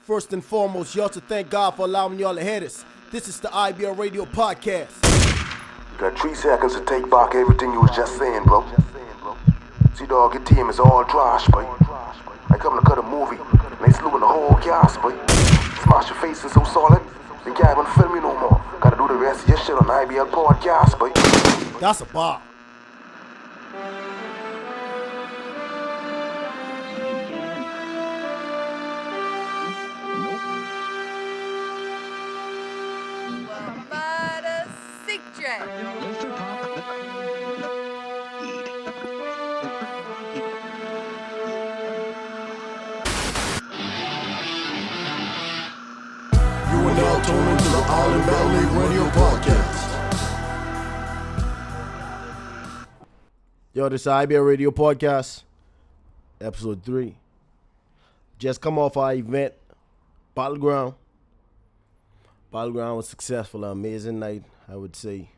First and foremost, y'all to thank God for allowing y'all to hear this. This is the IBL Radio Podcast. You got 3 seconds to take back everything you was just saying, bro. See, dog, your team is all trash, boy. I come to cut a movie, and they slewing the whole cast, boy. Smash your faces so solid, they can't even film you no more. Gotta do the rest of your shit on the IBL Podcast, boy. That's a bar. Now tune into the IBL Radio Podcast. Yo, this is IBL Radio Podcast, episode 3. Just come off our event, Battleground. Battleground was successful, an amazing night, I would say.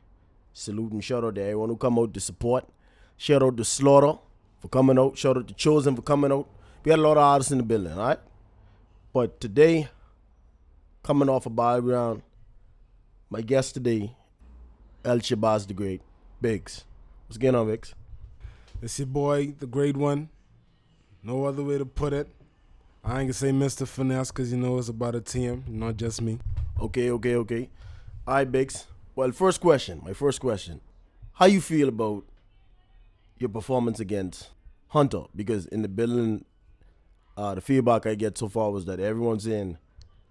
Salute and shout out to everyone who come out to support. Shout out to Slaughter for coming out. Shout out to Chosen for coming out. We had a lot of artists in the building, all right? But today, coming off a Battleground, my guest today, Shabazz the Great, Biggs. What's going on, Biggs? It's your boy, the great one. No other way to put it. I ain't gonna say Mr. Finesse because you know it's about a team, not just me. Okay. All right, Biggs. Well, my first question. How you feel about your performance against Hunter? Because in the building, the feedback I get so far was that everyone's saying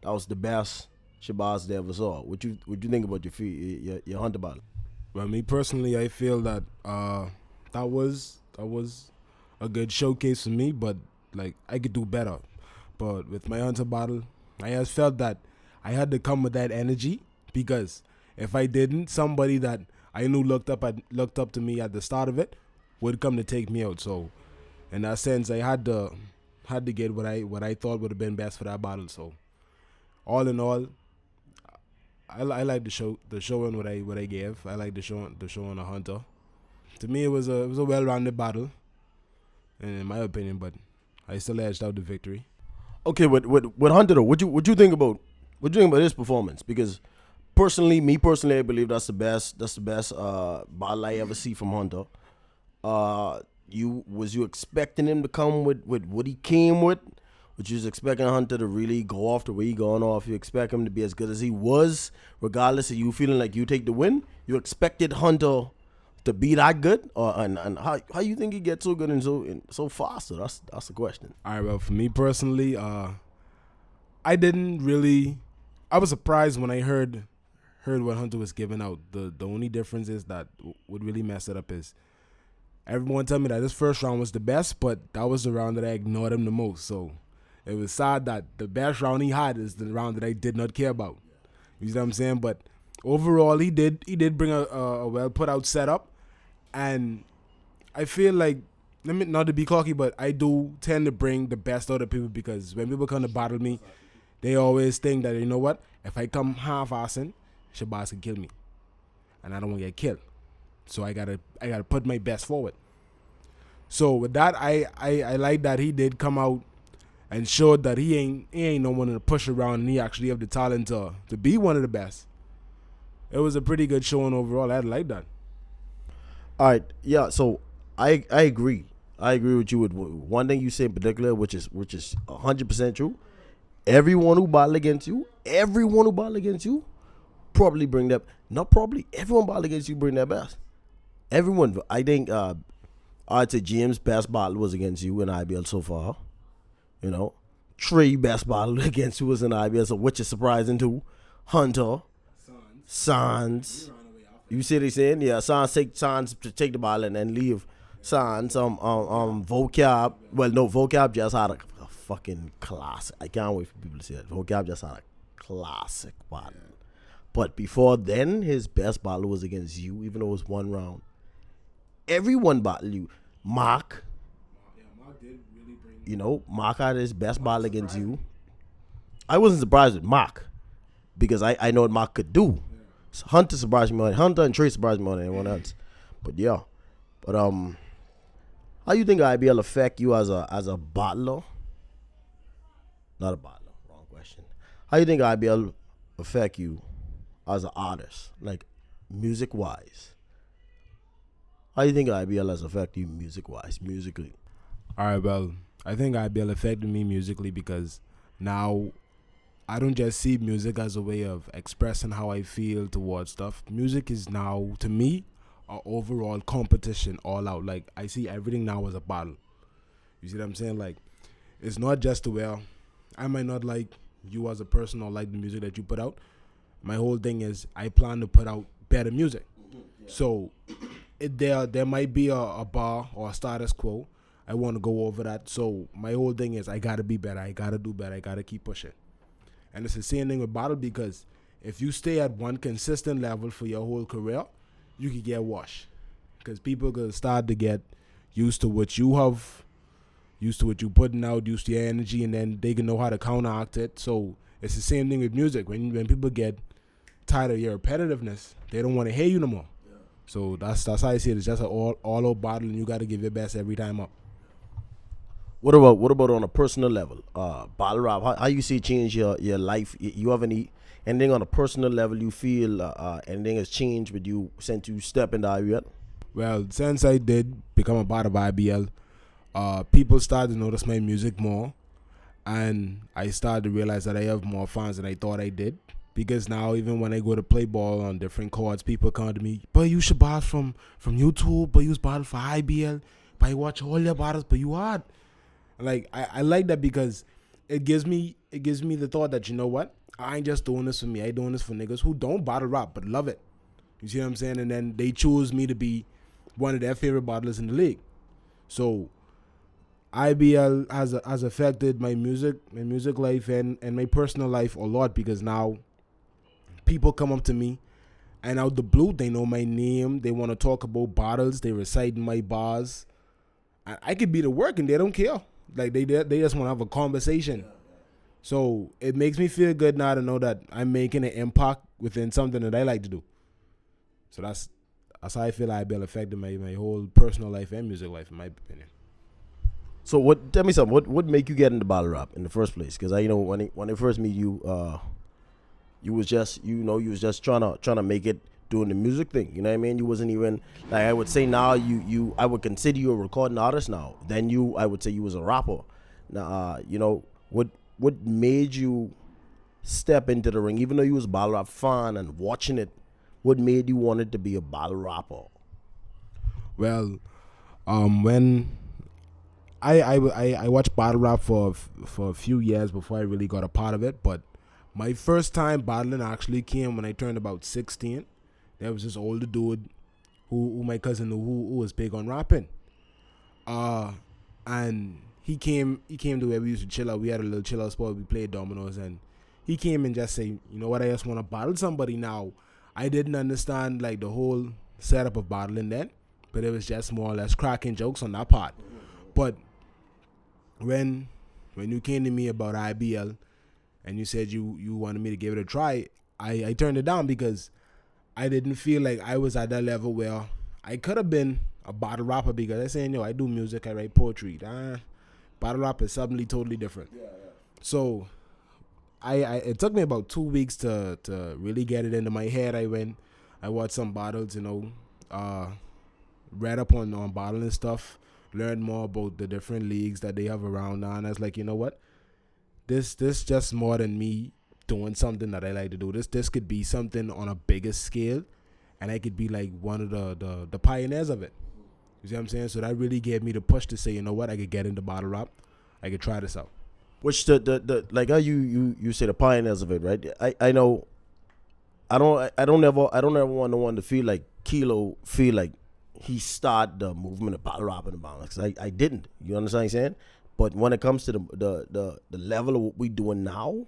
that was the best Shabazz they ever saw. What you think about your Hunter battle? Well, me personally, I feel that that was a good showcase for me, but like I could do better. But with my Hunter battle, I just felt that I had to come with that energy, because if I didn't, somebody that I knew looked up to me at the start of it would come to take me out. So in that sense, I had to get what I thought would have been best for that battle. So all in all, I like the show and what I gave. I like the show on the Hunter. To me, it was a well-rounded battle, in my opinion. But I still edged out the victory. Okay, with Hunter though, what you think about his performance? Because me personally, I believe that's the best battle I ever see from Hunter. Was you expecting him to come with what he came with? But you was expecting Hunter to really go off the way he gone off. You expect him to be as good as he was, regardless of you feeling like you take the win. You expected Hunter to be that good, and how you think he gets so good and so fast? So that's the question. All right, well, for me personally, I didn't really. I was surprised when I heard what Hunter was giving out. The only difference is that what really messed it up is everyone told me that this first round was the best, but that was the round that I ignored him the most. So it was sad that the best round he had is the round that I did not care about. You see what I'm saying? But overall, he did bring a well put out setup, and I feel like, not to be cocky, but I do tend to bring the best out of people, because when people come to battle me, they always think that, you know what, if I come half-assing, Shabazz can kill me, and I don't want to get killed. So I gotta put my best forward. So with that, I like that he did come out and showed that he ain't no one to push around, and he actually have the talent to be one of the best. It was a pretty good showing overall. I like that. All right, yeah. So I agree. I agree with you with one thing you say in particular, which is 100% true. Everyone who battle against you, probably bring that. Not probably. Everyone battle against you bring their best. Everyone. I think I'd say James' best battle was against you in IBL so far. You know, Trey best battle against you was in IBL, so which is surprising too. Hunter, Sans. You see what he's saying? Yeah, Sans to take the ball and then leave. Sans, Vocab. Well, no, Vocab just had a fucking classic. I can't wait for people to see that. Vocab just had a classic battle. Yeah. But before then, his best battle was against you, even though it was one round. Everyone battled you. Mark. Yeah, Mark did really bring. You know, Mark had his best battle against you. I wasn't surprised with Mark, because I know what Mark could do. Yeah. So Hunter surprised me more. Hunter and Trey surprised me more than anyone else. But yeah. But how you think IBL affect you as a battler? Not a battler. Wrong question. question. How you think IBL affect you as an artist, like music wise? How you think IBL has affected you music wise, musically? All right, well, I think IBL affected me musically because now I don't just see music as a way of expressing how I feel towards stuff. Music is now, to me, a overall competition all out. Like, I see everything now as a battle. You see what I'm saying? Like, it's not just to where I might not like you as a person or like the music that you put out. My whole thing is I plan to put out better music. So there might be a bar or a status quo. I want to go over that. So my whole thing is I got to be better. I got to do better. I got to keep pushing. And it's the same thing with battle because if you stay at one consistent level for your whole career, you could get washed. Because people could start to get used to what you have, used to what you putting out, used to your energy, and then they can know how to counteract it. So it's the same thing with music. When people get tired of your repetitiveness, they don't want to hear you no more. Yeah. So that's how I see it. It's just an all out battle, and you got to give your best every time up. What about on a personal level? Battle rap, how you see it change your life? You have anything on a personal level you feel anything has changed with you since you step into IBL? Well, since I did become a part of IBL, people started to notice my music more, and I started to realize that I have more fans than I thought I did. Because now, even when I go to play ball on different courts, people come to me, but you Shabazz from YouTube, but you was battle for IBL, but I watch all your battles, but you hard. Like I like that because it gives me the thought that, you know what, I ain't just doing this for me. I doing this for niggas who don't battle rap but love it. You see what I'm saying? And then they choose me to be one of their favorite battlers in the league. So IBL has affected my music life and my personal life a lot because now people come up to me and out the blue they know my name. They want to talk about battles. They reciting my bars. I could be the work and they don't care. Like they just want to have a conversation. So it makes me feel good now to know that I'm making an impact within something that I like to do. So that's how I feel IBL affected my whole personal life and music life, in my opinion. So tell me something. What make you get into battle rap in the first place? Because when I first meet you, you was just trying to make it doing the music thing. You know what I mean? You wasn't even like I would say now. I would consider you a recording artist now. Then I would say you was a rapper. Now what made you step into the ring, even though you was a battle rap fan and watching it? What made you wanted to be a battle rapper? Well, when I watched battle rap for a few years before I really got a part of it, but my first time battling actually came when I turned about 16. There was this older dude who my cousin knew who was big on rapping. And he came to where we used to chill out. We had a little chill out spot. We played dominoes, and he came and just say, you know what, I just want to battle somebody now. I didn't understand like the whole setup of battling then, but it was just more or less cracking jokes on that part. But when you came to me about IBL and you said you wanted me to give it a try, I turned it down because I didn't feel like I was at that level where I could have been a battle rapper because I saying, I do music, I write poetry. Battle rap is suddenly totally different. Yeah. So it took me about 2 weeks to really get it into my head. I watched some battles, read up on battling stuff, learned more about the different leagues that they have around now, and I was like, you know what? This just more than me doing something that I like to do. This could be something on a bigger scale, and I could be like one of the pioneers of it. You see what I'm saying? So that really gave me the push to say, you know what, I could get into battle rap. I could try this out. Which the like how you say the pioneers of it, right? I know. I don't ever want no one to feel like Kilo feel like he started the movement of battle rap in the bounce. Cause I didn't. You understand what I'm saying? But when it comes to the level of what we doing now,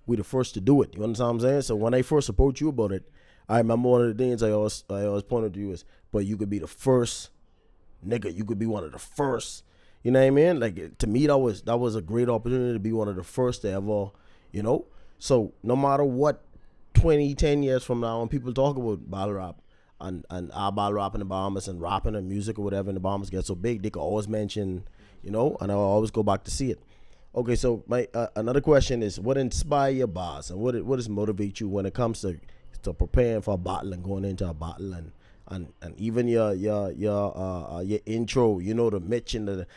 we the first to do it. You understand what I'm saying? So when I first approached you about it, I remember one of the things I always pointed to you is, but you could be the first nigga. You could be one of the first. You know what I mean? Like to me, that was a great opportunity to be one of the first to ever. So no matter what, 10 years from now, when people talk about battle rap and our battle rap in the Bahamas and rapping and music or whatever in the Bahamas get so big, they can always mention, and I always go back to see it. Okay, so my another question is, what inspire your bars and what does motivate you when it comes to preparing for a battle and going into a battle and even your intro, the Mitch and the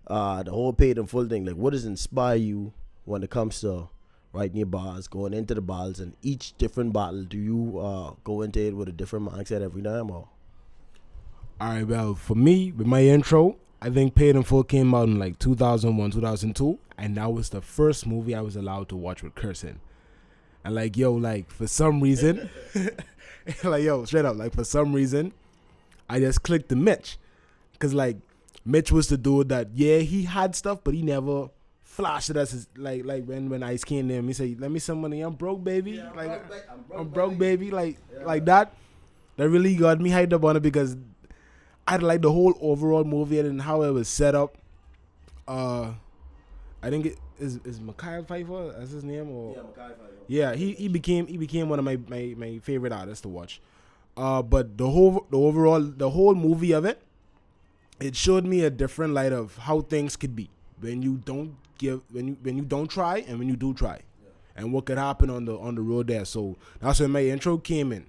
whole paid in full thing. Like, what does inspire you when it comes to writing your bars, going into the battles, and each different battle? Do you go into it with a different mindset every time, or? All right, well, for me, with my intro, I think Paid in Full came out in like 2001, 2002, and that was the first movie I was allowed to watch with cursing. And like, yo, like, for some reason, like, yo, straight up, like, for some reason, I just clicked the Mitch. Because, like, Mitch was the dude that, yeah, he had stuff, but he never flashed it as his, like when Ice came in, he said, let me some money, I'm broke, baby. Yeah, I'm broke, baby. Like that really got me hyped up on it because I like the whole overall movie and how it was set up. I think it is Mekhi Phifer, that's his name, or Yeah, Mekhi Phifer. yeah, he became one of my favorite artists to watch. But the whole movie of it, it showed me a different light of how things could be when you don't try and when you do try, and what could happen on the road there. So that's when my intro came in.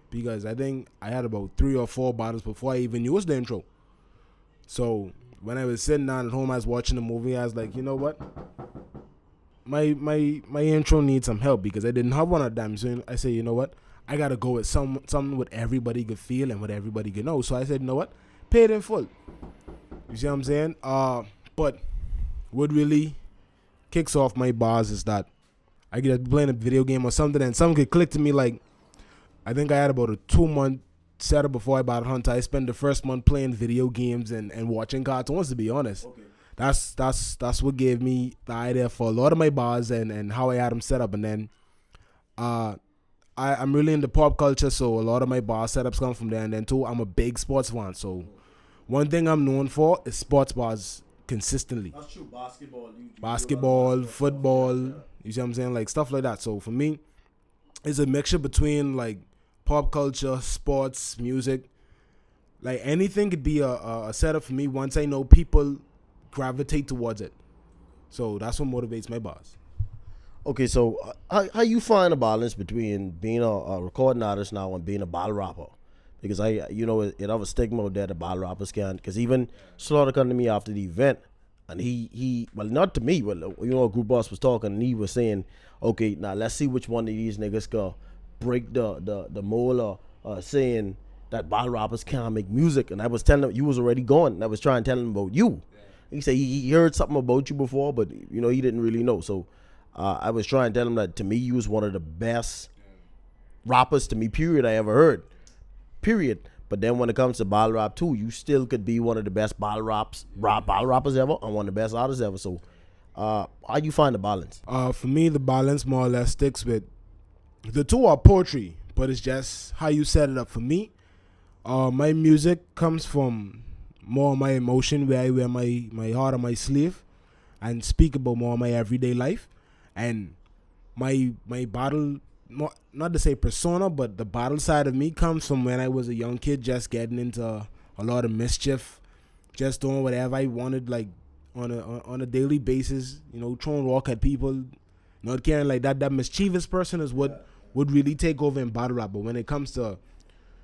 Because I think I had about 3 or 4 bottles before I even knew it was the intro. So when I was sitting down at home, I was watching the movie, I was like, you know what? My intro needs some help because I didn't have one at them. So I said, you know what? I gotta go with something what everybody could feel and what everybody could know. So I said, you know what? Pay it in full. You see what I'm saying? But what really kicks off my bars is that I get playing a video game or something and something could click to me like, I think I had about a 2-month setup before I bought Hunter. I spent the first month playing video games and watching cartoons, to be honest. Okay. That's what gave me the idea for a lot of my bars and how I had them set up. And then I'm really into pop culture, so a lot of my bar setups come from there. And then too, I'm a big sports fan. So one thing I'm known for is sports bars consistently. That's true. Basketball, football, you see what I'm saying? Like stuff like that. So for me, it's a mixture between like pop culture, sports, music. Like anything could be a setup for me once I know people gravitate towards it. So that's what motivates my bars. Okay, so how you find a balance between being a recording artist now and being a battle rapper? Because it have a stigma that the battle rappers can. Because even Slaughter come to me after the event, and he well, not to me, but Group Boss was talking and he was saying, okay, now let's see which one of these niggas can break the mold of saying that battle rappers can't make music. And I was telling him, you was already gone, and I was trying to tell him about you. He said he heard something about you before, but he didn't really know. So I was trying to tell him that to me you was one of the best rappers to me, period, I ever heard. Period. But then when it comes to battle rap too, you still could be one of the best battle rappers ever and one of the best artists ever. So how you find the balance? For me, the balance more or less sticks with the two are poetry, but it's just how you set it up. For me, my music comes from more of my emotion, where I wear my heart on my sleeve and speak about more of my everyday life. And my battle, not to say persona, but the battle side of me comes from when I was a young kid, just getting into a lot of mischief, just doing whatever I wanted, like on a daily basis, throwing rock at people, not caring. Like that mischievous person is what would really take over in battle rap. But when it comes to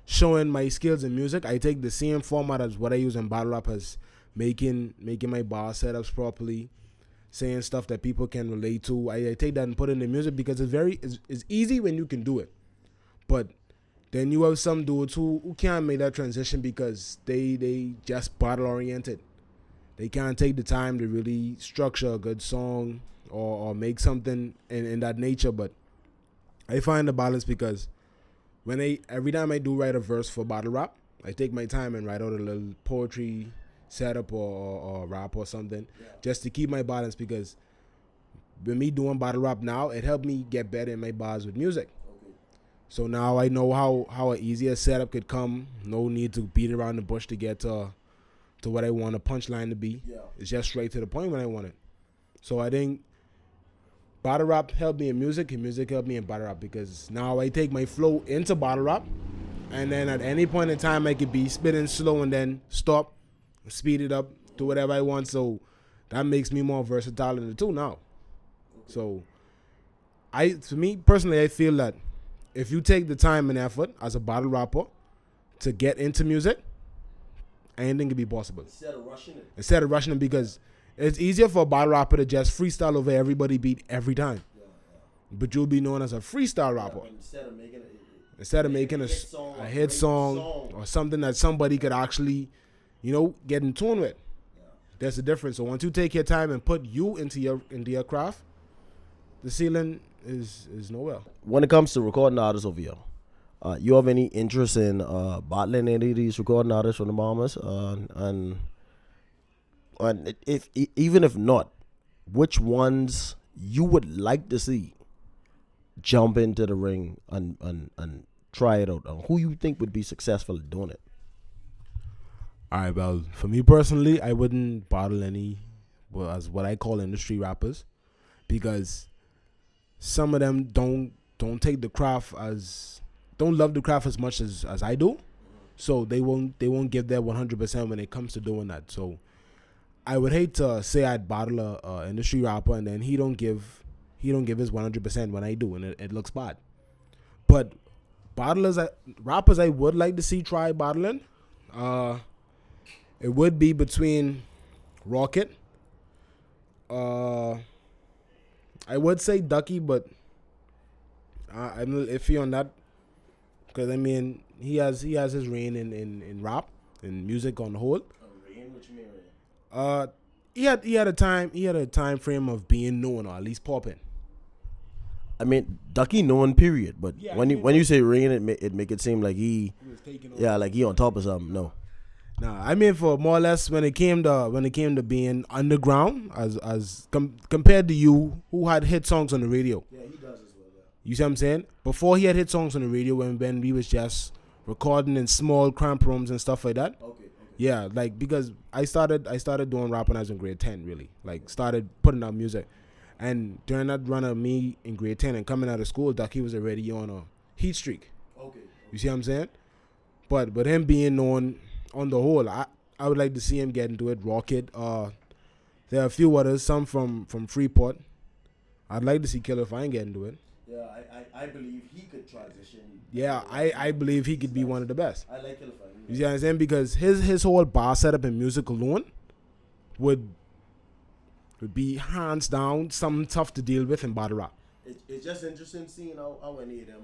showing my skills in music, I take the same format as what I use in battle rap, as making my bar setups properly, saying stuff that people can relate to. I take that and put it in the music because it's easy when you can do it. But then you have some dudes who can't make that transition because they just battle oriented. They can't take the time to really structure a good song or make something in that nature. But I find the balance because every time I do write a verse for battle rap, I take my time and write out a little poetry setup or rap or something, just to keep my balance. Because with me doing battle rap now, it helped me get better in my bars with music. Okay. So now I know how an easier setup could come. No need to beat around the bush to get to what I want a punchline to be. Yeah. It's just straight to the point when I want it. So I think battle rap helped me in music, and music helped me in battle rap, because now I take my flow into battle rap, and then at any point in time I could be spitting slow and then stop, speed it up, do whatever I want. So that makes me more versatile in the two now. So, to me personally, I feel that if you take the time and effort as a battle rapper to get into music, anything can be possible. Instead of rushing it, because it's easier for a battle rapper to just freestyle over everybody beat every time. But you'll be known as a freestyle rapper. Instead of making a hit song or something that somebody could actually, get in tune with. There's a difference. So once you take your time and put you into your craft, the ceiling is nowhere. When it comes to recording artists over here, you have any interest in battling any of these recording artists from the Bahamas? And even if not, which ones you would like to see jump into the ring and try it out? Who you think would be successful at doing it? All right, well, for me personally, I wouldn't battle any, as what I call industry rappers, because some of them don't take the craft don't love the craft as much as I do, so they won't give their 100% when it comes to doing that. So I would hate to say I'd battle a industry rapper and then he don't give his 100% when I do, and it looks bad. But rappers I would like to see try battling, it would be between Rocket. I would say Ducky, but I'm iffy on that, because I mean he has his reign in rap and music on the whole. Reign? What you mean reign? He had a time frame of being known, or at least popping. I mean, Ducky known, period. But Yeah, when you say reign, it make it seem like he was taking like he on top of something. No. Nah, I mean, for more or less when it came to being underground, as compared to you, who had hit songs on the radio. Yeah, he does as well. Yeah. You see what I'm saying? Before he had hit songs on the radio, when we was just recording in small cramped rooms and stuff like that. Okay. Yeah, like, because I started doing rap when I was in grade 10, really. Like, started putting out music. And during that run of me in grade 10 and coming out of school, Ducky was already on a heat streak. Okay. You see what I'm saying? But him being known on the whole, I would like to see him get into it. Rocket. There are a few others, some from Freeport. I'd like to see Killer if I ain't get into it. Yeah, I believe he could transition. Yeah, I believe he could be one of the best. I like Killer Fine. You see what I'm saying? Because his whole bar setup and music alone would be hands down something tough to deal with in battle rap. It's just interesting seeing how any of them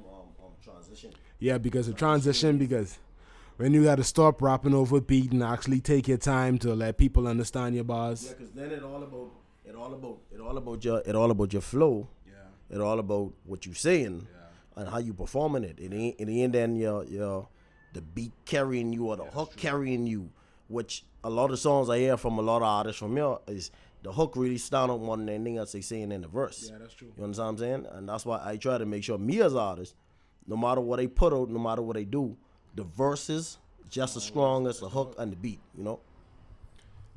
transition. Yeah, because because when you got to stop rapping over beat and actually take your time to let people understand your bars. Yeah, because then it all about your flow. Yeah. It all about what you saying and how you performing it. It ain't then the beat carrying you or the hook carrying you, which a lot of songs I hear from a lot of artists from here is the hook really stand up more than anything else they saying in the verse. Yeah, that's true. You understand what I'm saying? And that's why I try to make sure me as an artist, no matter what they put out, no matter what they do, the verses just as strong as the hook and the beat,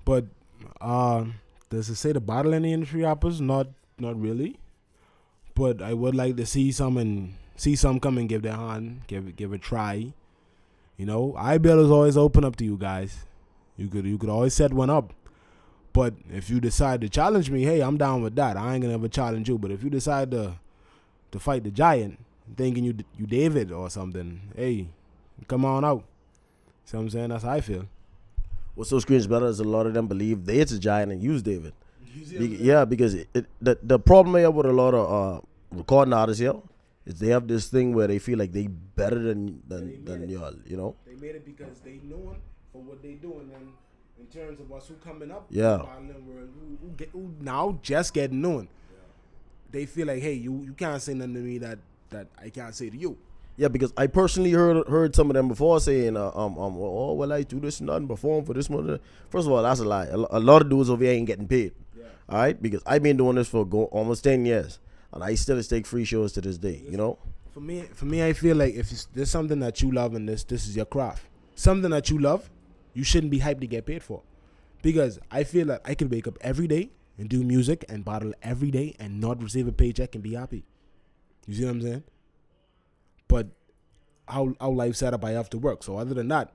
But does it say the battle in the industry rappers? Not really. But I would like to see some come and give their hand, give it a try. IBL is always open up to you guys. You could always set one up. But if you decide to challenge me, hey, I'm down with that. I ain't gonna ever challenge you. But if you decide to fight the giant, thinking you David or something, hey, come on out. See what I'm saying? That's how I feel. What's so screams better is a lot of them believe it's a giant and use David. Because the problem here with a lot of recording artists here is they have this thing where they feel like they better than y'all, They made it because they know it for what they do, and then in terms of us who coming up, yeah, in the battling world, who now just getting known, they feel like, hey, you can't say nothing to me that I can't say to you. Yeah, because I personally heard some of them before saying, I do this and nothing, perform for this one. First of all, that's a lie. A lot of dudes over here ain't getting paid. Yeah. All right, because I've been doing this for almost 10 years, and I still take free shows to this day. For me, I feel like if there's something that you love and this is your craft, something that you love, you shouldn't be hyped to get paid for. Because I feel like I could wake up every day and do music and battle every day and not receive a paycheck and be happy. You see what I'm saying? But how life set up, I have to work. So other than that,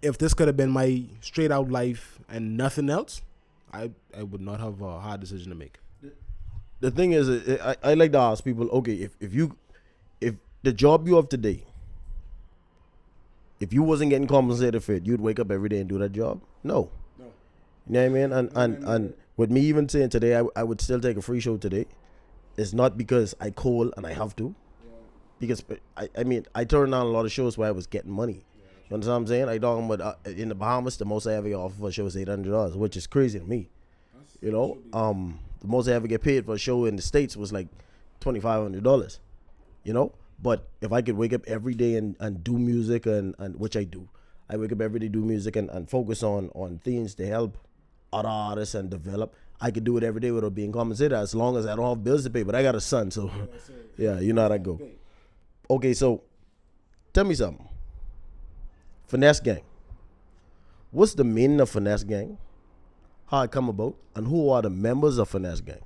if this could have been my straight out life and nothing else, I would not have a hard decision to make. The thing is, I like to ask people, okay, if the job you have today, if you wasn't getting compensated for it, you'd wake up every day and do that job? No. You know what I mean? And with me even saying today, I would still take a free show today. It's not because I call and I have to. Because, I mean, I turned down a lot of shows where I was getting money. You understand what I'm saying? I talking about in the Bahamas, the most I ever get offered for a show is $800, which is crazy to me. You know? The most I ever get paid for a show in the States was like $2,500. You know? But if I could wake up every day and do music, and which I do, I wake up every day, do music, and focus on things to help other artists and develop. I could do it every day without being compensated, as long as I don't have bills to pay. But I got a son, so yeah, you know how that go. Okay, so tell me something. Finesse Gang. What's the meaning of Finesse Gang? How it come about, and who are the members of Finesse Gang?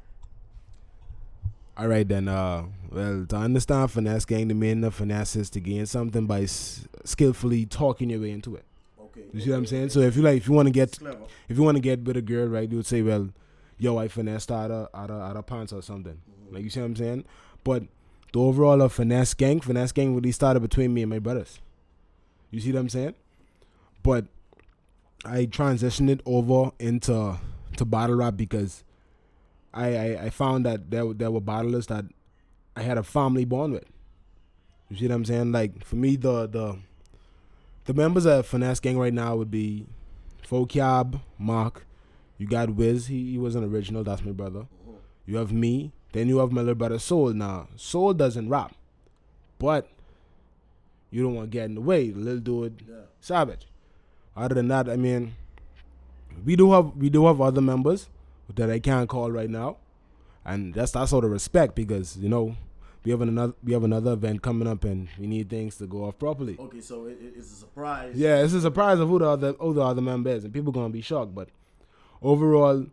All right, then. Well, to understand Finesse Gang, the meaning of finesse is to gain something by skillfully talking your way into it. Okay. You see what I'm saying? So if you want to get with a girl, right, you would say, well, yo, I finessed out of pants or something. Mm-hmm. Like, you see what I'm saying? But the overall of Finesse Gang really started between me and my brothers. You see what I'm saying? But I transitioned it over into battle rap because I found that there were battlers that I had a family bond with. You see what I'm saying? Like, for me, the members of Finesse Gang right now would be Fokiab, Mark. You got Wiz. He was an original. That's my brother. You have me. Then you have my little brother Soul. Now, Soul doesn't rap, but you don't want to get in the way. The little dude, Savage. Other than that, I mean, we do have other members that I can't call right now, and that's sort of respect because, you know, we have another event coming up and we need things to go off properly. Okay, so it's a surprise. Yeah, it's a surprise of who the other member is, and people gonna be shocked. But overall,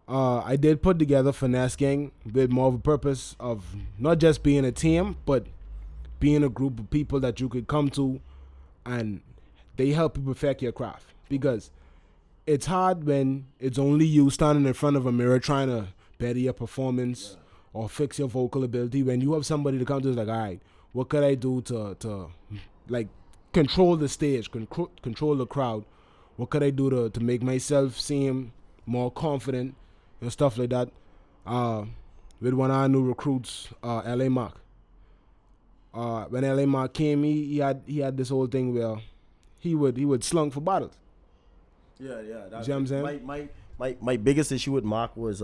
I did put together Finesse Gang with more of a purpose of not just being a team, but being a group of people that you could come to, and they help you perfect your craft. Because it's hard when it's only you standing in front of a mirror trying to better your performance or fix your vocal ability. When you have somebody to come to, it's like, all right, what could I do to like control the stage, control the crowd? What could I do to make myself seem more confident and stuff like that? With one of our new recruits, LA Mark. When LA Mark came, he had this whole thing where he would slung for bottles. Yeah. You see what I'm saying? My biggest issue with Mark was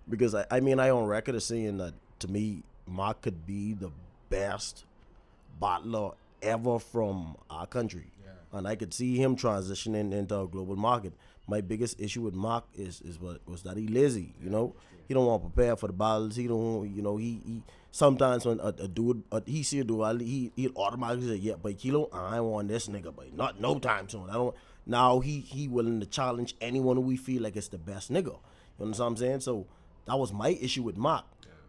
because I mean I on record as saying that to me Mark could be the best bottler ever from our country, and I could see him transitioning into a global market. My biggest issue with Mark was that he lazy. You know, he don't want to prepare for the bottles. He don't, you know, he sometimes when a dude he see a dude, he'll automatically say, yeah, but Kilo, I ain't want this nigga, but not no time soon. I don't. Now he willing to challenge anyone who we feel like it's the best nigga. You know what I'm saying? So that was my issue with Mark.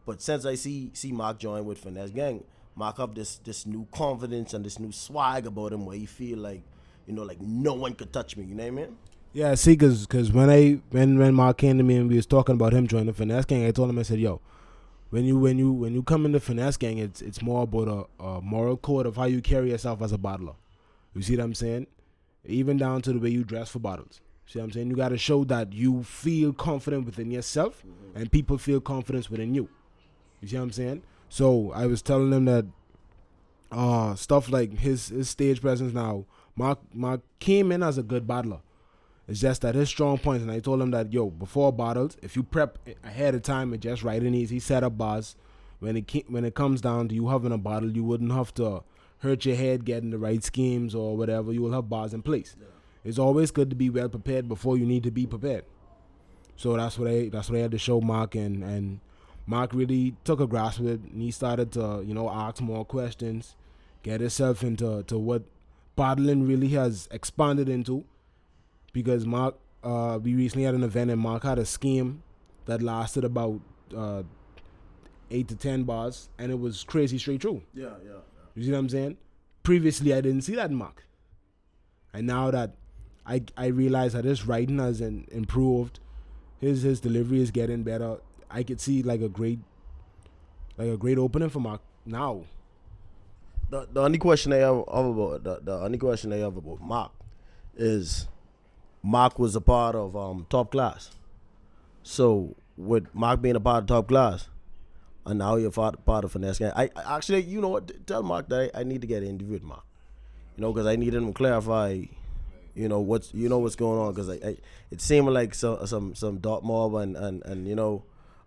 But since I see Mark join with Finesse Gang, Mark have this new confidence and this new swag about him where he feel like, you know, like no one could touch me. You know what I mean? Yeah, see, cause when Mark came to me and we was talking about him joining the Finesse Gang, I told him, I said, yo, when you come in the Finesse Gang, it's more about a moral code of how you carry yourself as a bottler. You see what I'm saying? Even down to the way you dress for bottles. See what I'm saying? You got to show that you feel confident within yourself and people feel confidence within you. You see what I'm saying? So I was telling him that stuff like his stage presence now, Mark came in as a good bottler. It's just that his strong points, and I told him that, yo, before bottles, if you prep ahead of time and just write and easy, set up bars, when it comes down to you having a bottle, you wouldn't have to hurt your head getting the right schemes or whatever. You will have bars in place. Yeah. It's always good to be well prepared before you need to be prepared. So that's what I had to show Mark, and Mark really took a grasp of it, and he started to, you know, ask more questions, get himself into what bottling really has expanded into. Because Mark, we recently had an event and Mark had a scheme that lasted about 8 to 10 bars, and it was crazy straight through. Yeah. You see what I'm saying? Previously, I didn't see that in Mark. And now that I realized that his writing has improved. His delivery is getting better. I could see like a great opening for Mark now. The only question I have about the only question I have about Mark is Mark was a part of Top Class. So with Mark being a part of Top Class, and now you're part of Finesse Gang, I actually, you know what? Tell Mark that I need to get an interview with Mark. You know, because I need him to clarify. What's going on, because it seemed like some dark mob and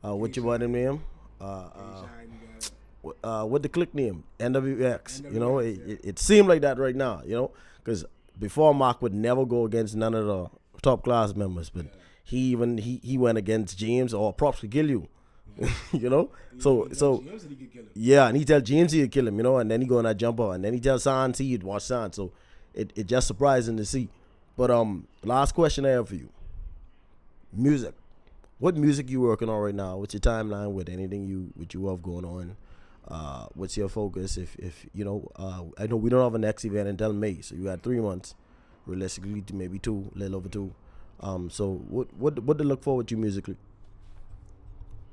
what you want him name what the click name NWX. It seemed like that right now. Because before Mark would never go against none of the Top Class members, but he went against James or props to kill you. So yeah, and he tell James he'd kill him, and then he go on that jumper, and then he tell Sans he'd watch Sans. So it just surprising to see. But last question I have for you. Music. What music you working on right now? What's your timeline with anything you have going on? What's your focus? If I know we don't have a next event until May, so you got 3 months, realistically maybe 2, a little over 2. So what to look forward to musically?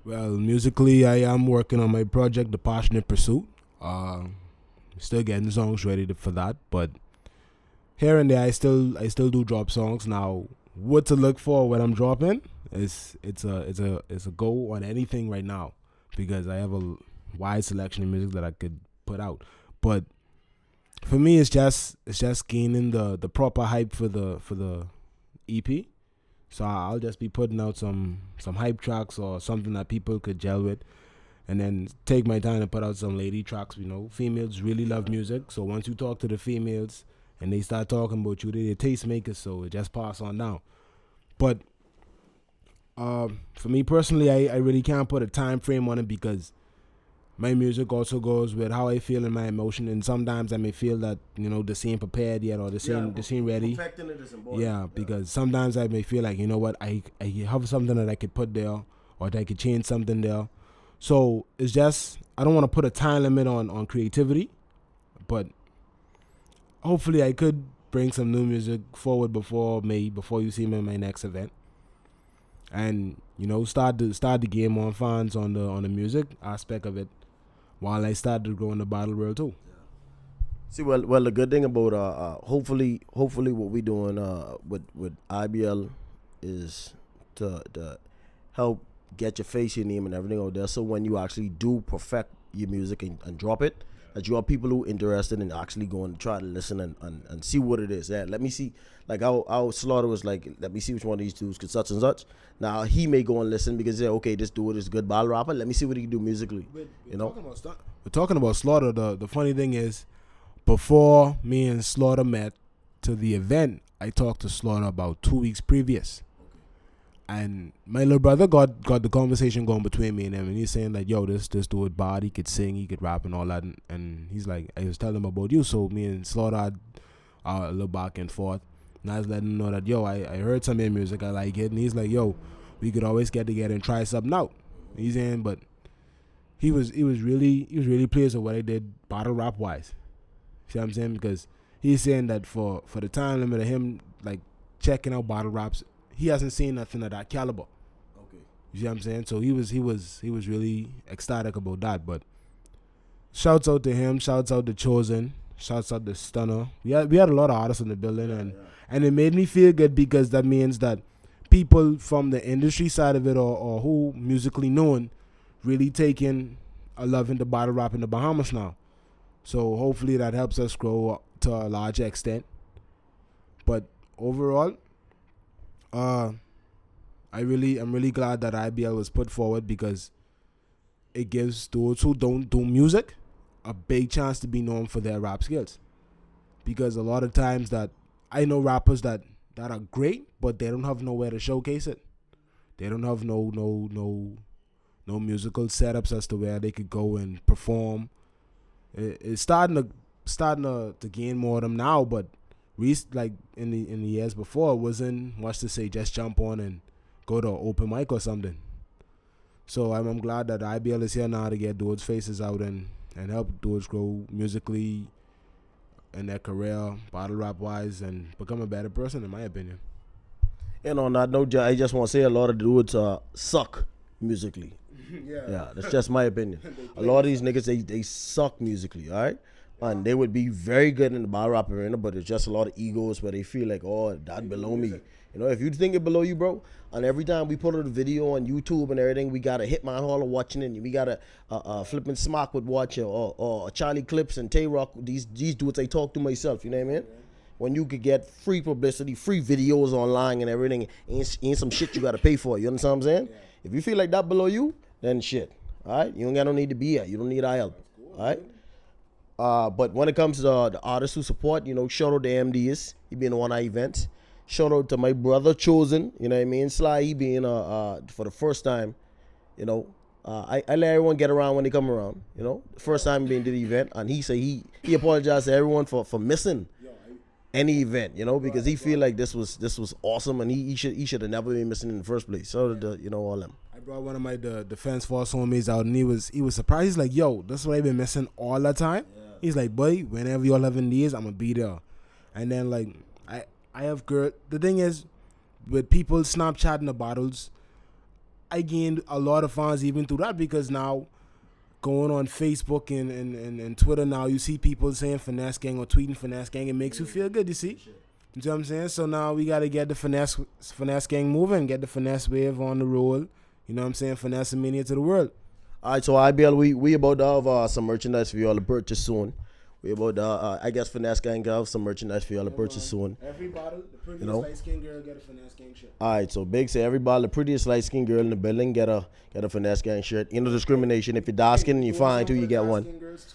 Well, musically, I am working on my project, The Passionate Pursuit. Still getting songs ready for that, but here and there, I still do drop songs. Now, what to look for when I'm dropping it's a go on anything right now, because I have a wide selection of music that I could put out. But for me, it's just gaining the proper hype for the EP. So I'll just be putting out some hype tracks or something that people could gel with, and then take my time to put out some lady tracks. Females really love music, so once you talk to the females and they start talking about you, they're tastemakers, so it just pass on down. But for me personally, I really can't put a time frame on it, because my music also goes with how I feel and my emotion, and sometimes I may feel that the scene prepared yet, or the scene ready. Perfecting it is important. Yeah, because sometimes I may feel like I have something that I could put there, or that I could change something there. So it's just, I don't want to put a time limit on creativity, but hopefully I could bring some new music forward before May, before you see me in my next event, and start the game on fans on the music aspect of it, while I start to grow in the battle world too. See, well, the good thing about hopefully what we doing with IBL is to help get your face, your name, and everything out there. So when you actually do perfect your music and drop it, that you have people who are interested in actually going to try to listen and see what it is. Yeah, let me see. Like our Slaughter was like, let me see which one of these dudes could such and such. Now he may go and listen because okay, this dude is a good battle rapper. Let me see what he can do musically. We're talking about Slaughter. The funny thing is, before me and Slaughter met to the event, I talked to Slaughter about 2 weeks previous. And my little brother got the conversation going between me and him, and he's saying that, yo, this dude bad, he could sing, he could rap and all that, and he's like, I was telling him about you, so me and Slaughter had a little back and forth, and I was letting him know that, yo, I heard some of your music, I like it, and he's like, yo, we could always get together and try something out. He's in, but he was really pleased with what I did battle rap wise. See what I'm saying? Because he's saying that for the time limit of him like checking out battle raps, he hasn't seen nothing of that caliber. Okay. You see what I'm saying? So he was really ecstatic about that. But shouts out to him, shouts out to Chosen, shouts out to Stunner. We had a lot of artists in the building, and it made me feel good, because that means that people from the industry side of it, or who musically known, really taking a love into battle rap in the Bahamas now. So hopefully that helps us grow to a large extent. But overall, I'm really glad that IBL was put forward, because it gives those who don't do music a big chance to be known for their rap skills. Because a lot of times that I know rappers that are great, but they don't have nowhere to showcase it. They don't have no musical setups as to where they could go and perform. It's starting to gain more of them now, but like in the years before, it wasn't much to say just jump on and go to an open mic or something. So I'm glad that IBL is here now to get dudes' faces out and help dudes grow musically in their career, battle rap wise, and become a better person, in my opinion. And on that note, I just want to say a lot of the dudes suck musically. Yeah, that's just my opinion. A lot of these niggas, they suck musically, all right? And they would be very good in the battle rap arena, but it's just a lot of egos where they feel like, oh, that below me. You know, if you think it below you, bro, and every time we put out a video on YouTube and everything, we got a Hitman Holler watching it, and we got a Flippin' Smock would watch it, or Charlie Clips and Tay-Rock, these dudes I talk to myself, you know what I mean? When you could get free publicity, free videos online and everything, ain't some shit you got to pay for, you understand what I'm saying? If you feel like that below you, then shit, all right? You don't got no need to be here. You don't need our help, all right? But when it comes to the artists who support, you know, shout out to MDs. He been on our events. Shout out to my brother Chosen, you know what I mean? Sly, he being for the first time, you know. I let everyone get around when they come around, you know. First time being to the event, and he said he apologized to everyone for missing any event, you know, because he feel like this was awesome, and he should have never been missing in the first place. So you know, all them. I brought one of my Defense Force homies out, and he was surprised. He's like, yo, that's what I've been missing all the time. Yeah. He's like, boy, whenever y'all having these, I'm gonna be there. And then like I have girl. The thing is, with people Snapchatting the bottles, I gained a lot of fans even through that, because now going on Facebook and Twitter now, you see people saying Finesse Gang or tweeting Finesse Gang. It makes you feel good, you see? You know what I'm saying? So now we got to get the Finesse Gang moving, get the Finesse wave on the roll. You know what I'm saying? Finesse Mania to the world. All right, so IBL, we about to have some merchandise for y'all to purchase soon. We about I guess Finesse Gang have some merchandise for y'all to purchase soon. Every bottle, the prettiest light-skinned girl get a Finesse Gang shirt. All right, so Big say every bottle, the prettiest light-skinned girl in the building get a Finesse Gang shirt. No discrimination. If you're dark-skinned and you're fine too, you get one.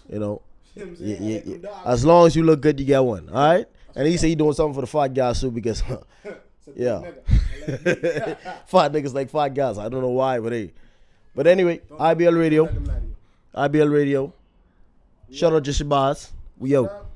You know, yeah. As long as you look good, you get one. All right. And he said he doing something for the fat guys too, because yeah, fat niggas like fat guys. I don't know why, but anyway, IBL Radio. Shout out to Shabazz. We out.